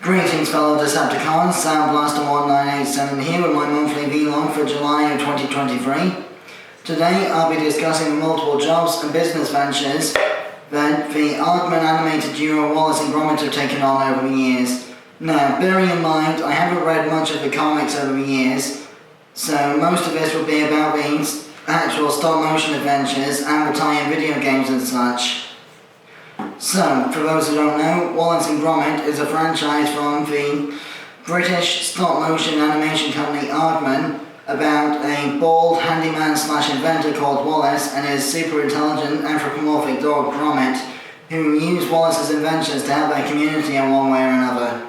Greetings fellow Decepticons, SoundBlaster1987 here with my monthly vlog for July of 2023. Today I'll be discussing the multiple jobs and business ventures that the Aardman animated duo Wallace and Gromit have taken on over the years. Now, bearing in mind I haven't read much of the comics over the years, so most of this will be about the actual stop-motion adventures and the tie-in video games and such. So, for those who don't know, Wallace and Gromit is a franchise from the British stop-motion animation company Aardman about a bald handyman/inventor called Wallace and his super-intelligent anthropomorphic dog Gromit, who use Wallace's inventions to help their community in one way or another.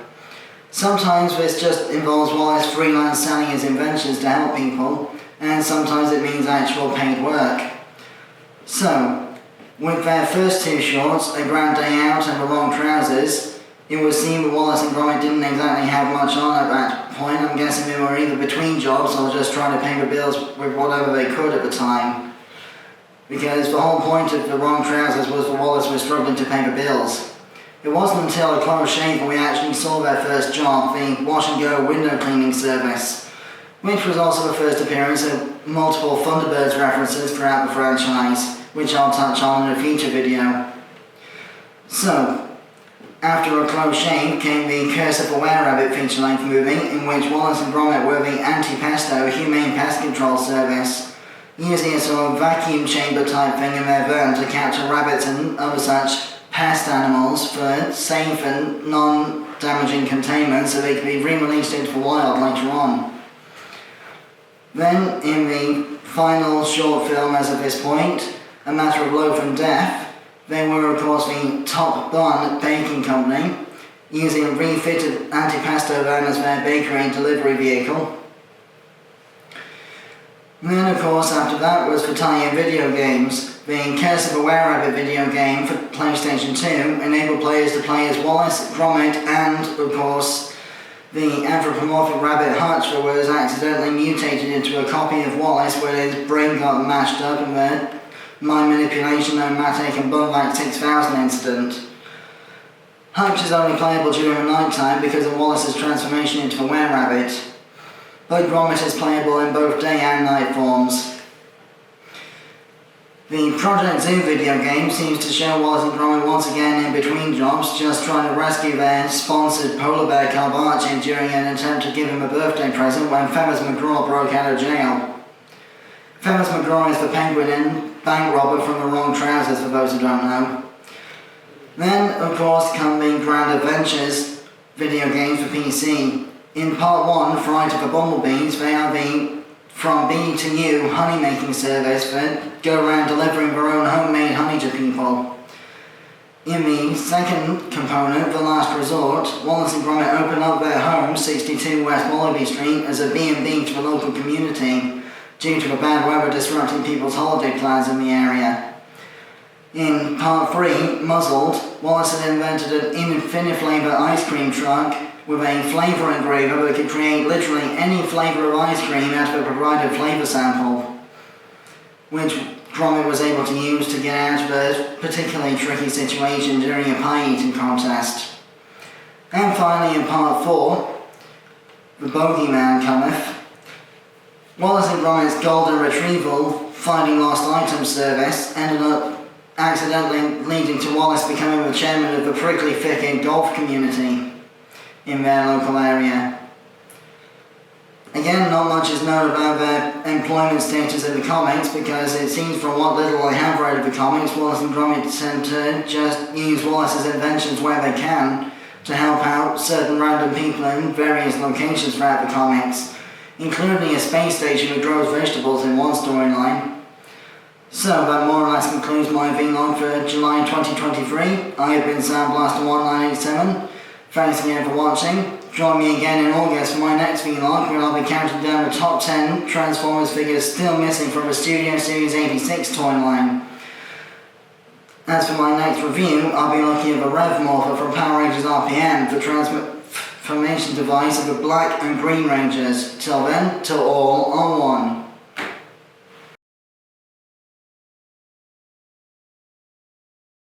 Sometimes this just involves Wallace freelance selling his inventions to help people, and sometimes it means actual paid work. So, with their first two shorts, A Grand Day Out and The Long Trousers, it would seem that Wallace and Gromit didn't exactly have much on at that point. I'm guessing they were either between jobs or just trying to pay the bills with whatever they could at the time. Because the whole point of The Long Trousers was that Wallace was struggling to pay the bills. It wasn't until A Close Shave when we actually saw their first job, the Wash and Go window cleaning service, which was also the first appearance of multiple Thunderbirds references throughout the franchise, which I'll touch on in a future video. So, after A Close Shave came the Curse of the Were-Rabbit feature-length movie, in which Wallace and Gromit were the Anti-Pesto humane pest control service, using a sort of vacuum chamber type thing in their van to capture rabbits and other such pest animals for safe and non-damaging containment so they could be re-released into the wild later on. Then, in the final short film as of this point, A Matter of Loaf and Death, they were of course the Top Bun baking company, using a refitted Anti-Pesto van as their bakery delivery vehicle. And then of course after that was for tie-in video games. The Curse of the Were-Rabbit video game for PlayStation 2 enabled players to play as Wallace, Gromit and of course the anthropomorphic rabbit Hutch that was accidentally mutated into a copy of Wallace where his brain got mashed up in the mind manipulation and Matic and Bunback 6000 incident. Hutch is only playable during the night time because of Wallace's transformation into a were-rabbit, but Gromit is playable in both day and night forms. The Project Zoo video game seems to show Wallace and Gromit once again in between jobs, just trying to rescue their sponsored polar bear cub Archie during an attempt to give him a birthday present when Feathers McGraw broke out of jail. Feathers McGraw is the penguin and bank robber from The Wrong Trousers, for those who don't know. Then, of course, come the Grand Adventures video games for PC. In Part 1, Fright of the Bumblebees, they are the From Bee to You honey making service that go around delivering their own homemade honey to people. In the second component, The Last Resort, Wallace and Gromit open up their home, 62 West Wallaby Street, as a B&B to the local community, due to the bad weather disrupting people's holiday plans in the area. In Part 3, Muzzled, Wallace had invented an Infini-Flavour ice cream truck with a flavour engraver that could create literally any flavour of ice cream out of a provided flavour sample, which Gromit was able to use to get out of a particularly tricky situation during a pie eating contest. And finally, in Part 4, The Bogeyman cometh, Wallace and Gromit's golden retrieval finding lost items service ended up accidentally leading to Wallace becoming the chairman of the Prickly Thicket golf community in their local area. Again, not much is known about their employment status in the comics because it seems from what little I have read of the comics, Wallace and Gromit tend to just use Wallace's inventions where they can to help out certain random people in various locations throughout the comics, including a space station that grows vegetables in one storyline. So that more or less concludes my vlog for July 2023. I have been SoundBlaster1987. Thanks again for watching. Join me again in August for my next vlog where I'll be counting down the top 10 Transformers figures still missing from the Studio Series 86 toy line. As for my next review, I'll be looking at the Rev Morpher from Power Rangers RPM, the transformation device of the Black and Green Rangers. Till then, till all on one.